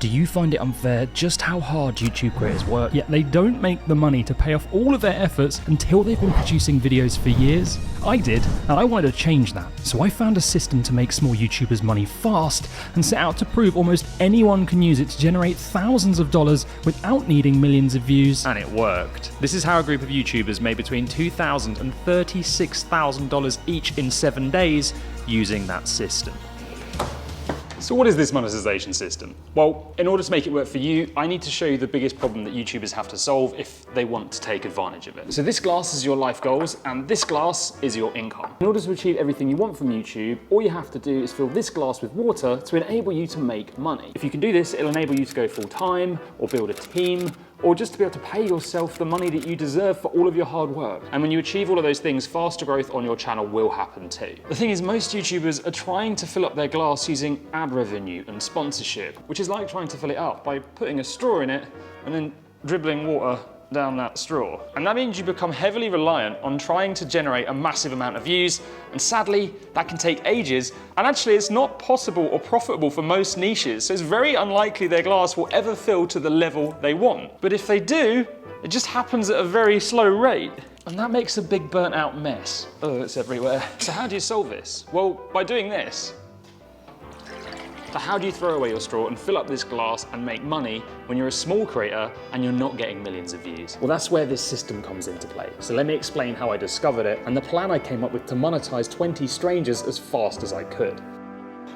Do you find it unfair just how hard YouTube creators work, yet they don't make the money to pay off all of their efforts until they've been producing videos for years? I did, and I wanted to change that. So I found a system to make small YouTubers money fast and set out to prove almost anyone can use it to generate thousands of dollars without needing millions of views. And it worked. This is how a group of YouTubers made between $2,000 and $36,000 each in 7 days using that system. So what is this monetization system? Well, in order to make it work for you, I need to show you the biggest problem that YouTubers have to solve if they want to take advantage of it. So this glass is your life goals, and this glass is your income. In order to achieve everything you want from YouTube, all you have to do is fill this glass with water to enable you to make money. If you can do this, it'll enable you to go full-time, or build a team, or just to be able to pay yourself the money that you deserve for all of your hard work. And when you achieve all of those things, faster growth on your channel will happen too. The thing is, most YouTubers are trying to fill up their glass using ad revenue and sponsorship, which is like trying to fill it up by putting a straw in it and then dribbling water down that straw. And that means you become heavily reliant on trying to generate a massive amount of views, and sadly, that can take ages, and actually it's not possible or profitable for most niches, so it's very unlikely their glass will ever fill to the level they want. But if they do, it just happens at a very slow rate. And that makes a big burnt out mess. Oh, it's everywhere. So how do you solve this? Well, by doing this. So how do you throw away your straw and fill up this glass and make money when you're a small creator and you're not getting millions of views? Well, that's where this system comes into play. So let me explain how I discovered it and the plan I came up with to monetize 20 strangers as fast as I could.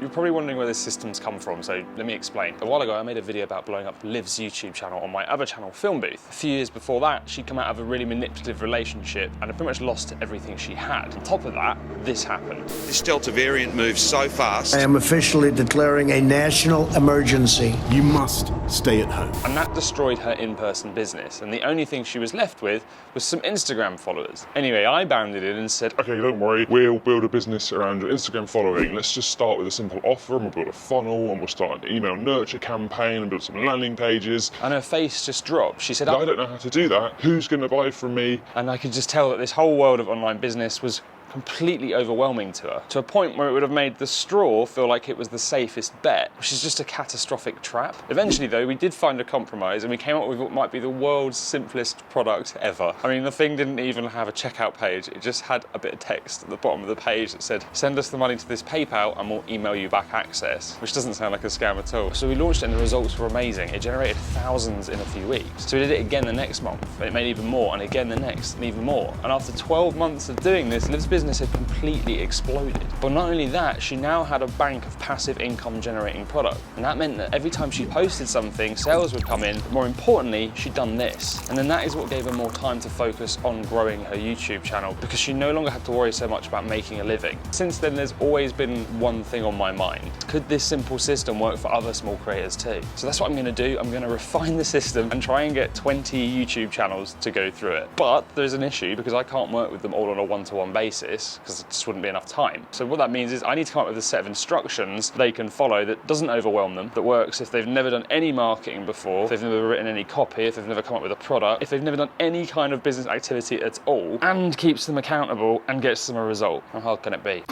You're probably wondering where this system's come from, so let me explain. A while ago, I made a video about blowing up Liv's YouTube channel on my other channel, Film Booth. A few years before that, she'd come out of a really manipulative relationship and had pretty much lost everything she had. On top of that, this happened. This Delta variant moves so fast. I am officially declaring a national emergency. You must stay at home. And that destroyed her in-person business, and the only thing she was left with was some Instagram followers. Anyway, I bounded in and said, okay, don't worry, we'll build a business around your Instagram following. Let's just start with a simple offer, and we'll build a funnel, and we'll start an email nurture campaign and build some landing pages. And her face just dropped. She said, I don't know how to do that. Who's going to buy from me? And I could just tell that this whole world of online business was completely overwhelming to her, to a point where it would have made the straw feel like it was the safest bet, which is just a catastrophic trap. Eventually though, we did find a compromise and we came up with what might be the world's simplest product ever. I mean, the thing didn't even have a checkout page, it just had a bit of text at the bottom of the page that said, send us the money to this PayPal and we'll email you back access, which doesn't sound like a scam at all. So we launched it and the results were amazing. It generated thousands in a few weeks. So we did it again the next month, and it made even more, and again the next, and even more. And after 12 months of doing this, Liv's business had completely exploded. But not only that, she now had a bank of passive income generating product. And that meant that every time she posted something, sales would come in, but more importantly, she'd done this. And then that is what gave her more time to focus on growing her YouTube channel, because she no longer had to worry so much about making a living. Since then, there's always been one thing on my mind. Could this simple system work for other small creators too? So that's what I'm gonna do. I'm gonna refine the system and try and get 20 YouTube channels to go through it. But there's an issue because I can't work with them all on a one-to-one basis, because it just wouldn't be enough time. So what that means is I need to come up with a set of instructions they can follow that doesn't overwhelm them, that works if they've never done any marketing before, if they've never written any copy, if they've never come up with a product, if they've never done any kind of business activity at all, and keeps them accountable and gets them a result. How hard can it be?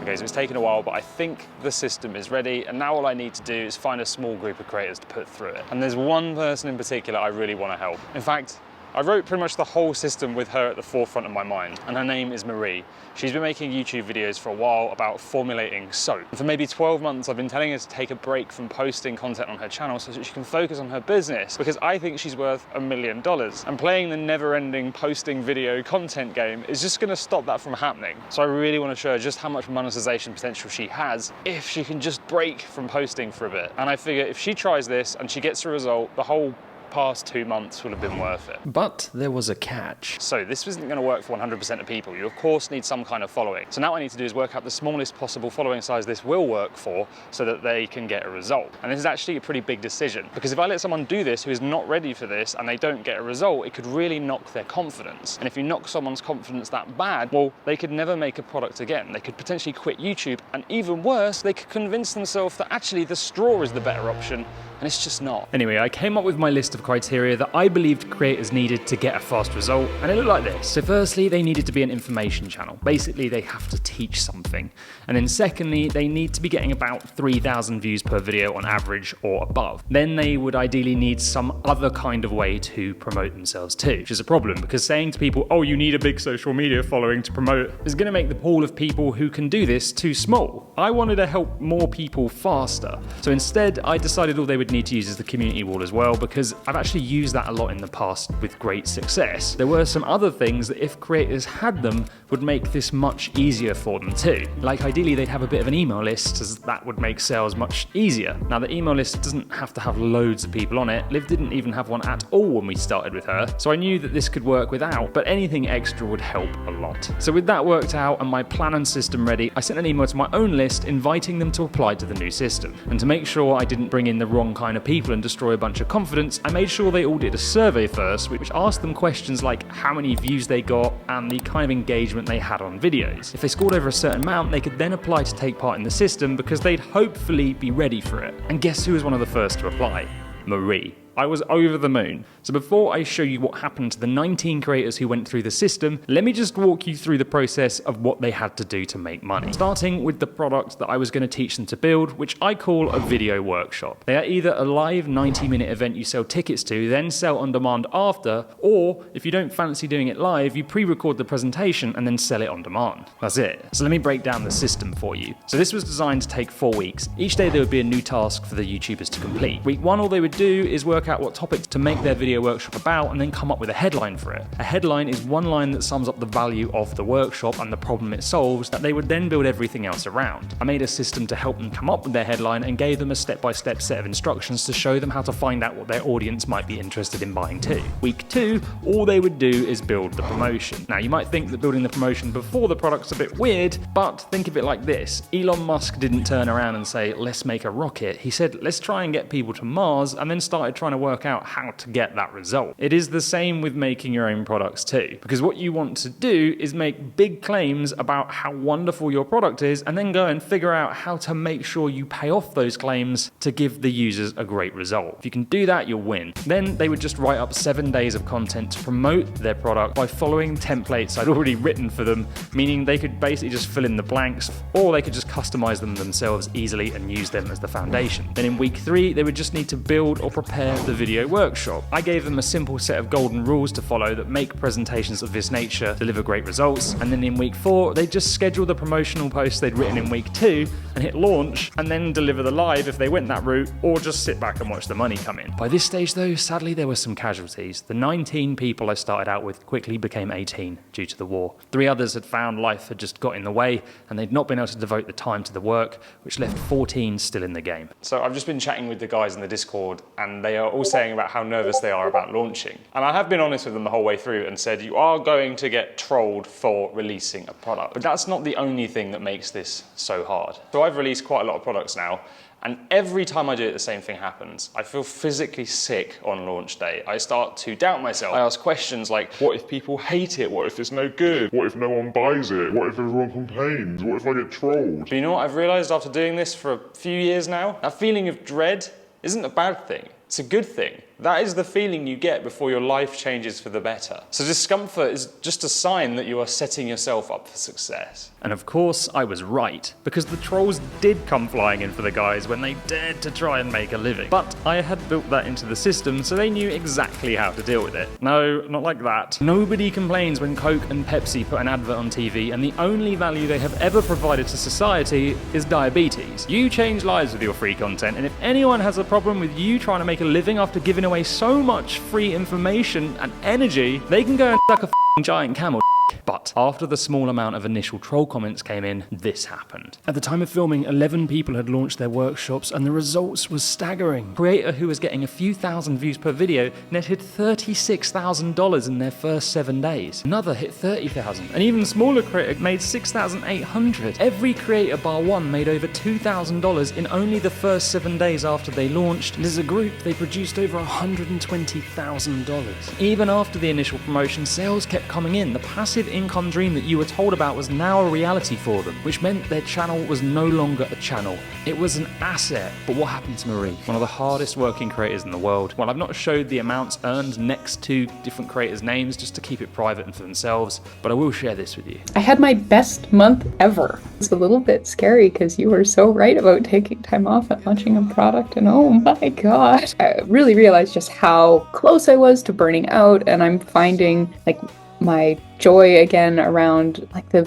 Okay, so it's taken a while, but I think the system is ready, and now all I need to do is find a small group of creators to put through it. And there's one person in particular I really want to help. In fact, I wrote pretty much the whole system with her at the forefront of my mind, and her name is Marie. She's been making YouTube videos for a while about formulating soap. And for maybe 12 months, I've been telling her to take a break from posting content on her channel so that she can focus on her business, because I think she's worth $1 million. And playing the never-ending posting video content game is just gonna stop that from happening. So I really wanna show her just how much monetization potential she has if she can just break from posting for a bit. And I figure if she tries this and she gets a result, the whole past 2 months will have been worth it. But there was a catch. So this isn't going to work for 100% of people. You of course need some kind of following. So now what I need to do is work out the smallest possible following size this will work for so that they can get a result. And this is actually a pretty big decision, because if I let someone do this who is not ready for this and they don't get a result, it could really knock their confidence. And if you knock someone's confidence that bad, well, they could never make a product again. They could potentially quit YouTube, and even worse, they could convince themselves that actually the straw is the better option, and it's just not. Anyway, I came up with my list of criteria that I believed creators needed to get a fast result, and it looked like this. So firstly, they needed to be an information channel. Basically, they have to teach something. And then secondly, they need to be getting about 3,000 views per video on average or above. Then they would ideally need some other kind of way to promote themselves too, which is a problem because saying to people, oh, you need a big social media following to promote, is going to make the pool of people who can do this too small. I wanted to help more people faster. So instead, I decided all they would need to use is the community wall as well, because I've actually used that a lot in the past with great success. There were some other things that if creators had them would make this much easier for them too. Like ideally they'd have a bit of an email list, as that would make sales much easier. Now the email list doesn't have to have loads of people on it. Liv didn't even have one at all when we started with her, so I knew that this could work without, but anything extra would help a lot. So with that worked out and my plan and system ready, I sent an email to my own list inviting them to apply to the new system. And to make sure I didn't bring in the wrong kind of people and destroy a bunch of confidence, I made sure they all did a survey first, which asked them questions like how many views they got and the kind of engagement they had on videos. If they scored over a certain amount, they could then apply to take part in the system because they'd hopefully be ready for it. And guess who was one of the first to apply? Marie. I was over the moon. So before I show you what happened to the 19 creators who went through the system, let me just walk you through the process of what they had to do to make money. Starting with the product that I was going to teach them to build, which I call a video workshop. They are either a live 90-minute event you sell tickets to, then sell on demand after, or if you don't fancy doing it live, you pre-record the presentation and then sell it on demand. That's it. So let me break down the system for you. So this was designed to take 4 weeks. Each day there would be a new task for the YouTubers to complete. Week 1, all they would do is work out what topics to make their video workshop about and then come up with a headline for it. A headline is one line that sums up the value of the workshop and the problem it solves that they would then build everything else around. I made a system to help them come up with their headline and gave them a step-by-step set of instructions to show them how to find out what their audience might be interested in buying too. Week 2, all they would do is build the promotion. Now you might think that building the promotion before the product's a bit weird, but think of it like this. Elon Musk didn't turn around and say, let's make a rocket. He said, let's try and get people to Mars, and then started trying to work out how to get that result. It is the same with making your own products too, because what you want to do is make big claims about how wonderful your product is and then go and figure out how to make sure you pay off those claims to give the users a great result. If you can do that, you'll win. Then they would just write up 7 days of content to promote their product by following templates I'd already written for them, meaning they could basically just fill in the blanks, or they could just customize them themselves easily and use them as the foundation. Then in week 3, they would just need to build or prepare the video workshop. I gave them a simple set of golden rules to follow that make presentations of this nature deliver great results, and then in week 4 they just schedule the promotional posts they'd written in week 2 and hit launch, and then deliver the live if they went that route, or just sit back and watch the money come in. By this stage though, sadly there were some casualties. The 19 people I started out with quickly became 18 due to the war. 3 others had found life had just got in the way and they'd not been able to devote the time to the work, which left 14 still in the game. So I've just been chatting with the guys in the Discord and they are all saying about how nervous they are about launching. And I have been honest with them the whole way through and said, you are going to get trolled for releasing a product. But that's not the only thing that makes this so hard. So I've released quite a lot of products now, and every time I do it, the same thing happens. I feel physically sick on launch day. I start to doubt myself. I ask questions like, what if people hate it? What if it's no good? What if no one buys it? What if everyone complains? What if I get trolled? But you know what I've realized after doing this for a few years now? That feeling of dread isn't a bad thing. It's a good thing. That is the feeling you get before your life changes for the better. So discomfort is just a sign that you are setting yourself up for success. And of course, I was right, because the trolls did come flying in for the guys when they dared to try and make a living. But I had built that into the system, so they knew exactly how to deal with it. No, not like that. Nobody complains when Coke and Pepsi put an advert on TV, and the only value they have ever provided to society is diabetes. You change lives with your free content, and if anyone has a problem with you trying to make a living after giving away so much free information and energy, they can go and suck a f***ing giant camel. But after the small amount of initial troll comments came in, this happened. At the time of filming, 11 people had launched their workshops and the results was staggering. A creator who was getting a few thousand views per video netted $36,000 in their first 7 days. Another hit $30,000. An even smaller creator made $6,800. Every creator bar one made over $2,000 in only the first 7 days after they launched, and as a group they produced over $120,000. Even after the initial promotion, sales kept coming in. The passive massive income dream that you were told about was now a reality for them, which meant their channel was no longer a channel. It was an asset. But what happened to Marie, one of the hardest working creators in the world? Well, I've not showed the amounts earned next to different creators' names just to keep it private and for themselves, but I will share this with you. I had my best month ever. It's a little bit scary because you were so right about taking time off and launching a product, and oh my god. I really realized just how close I was to burning out, and I'm finding like my joy again around like the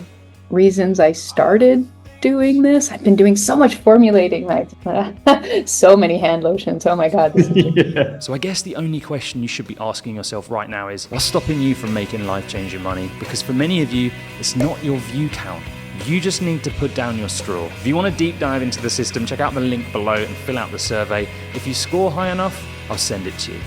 reasons I started doing this. I've been doing so much formulating, like so many hand lotions. Oh my god, this is So I guess the only question you should be asking yourself right now is, what's stopping you from making life-changing money? Because for many of you, it's not your view count. You just need to put down your straw. If you want to deep dive into the system, check out the link below and fill out the survey. If you score high enough, I'll send it to you.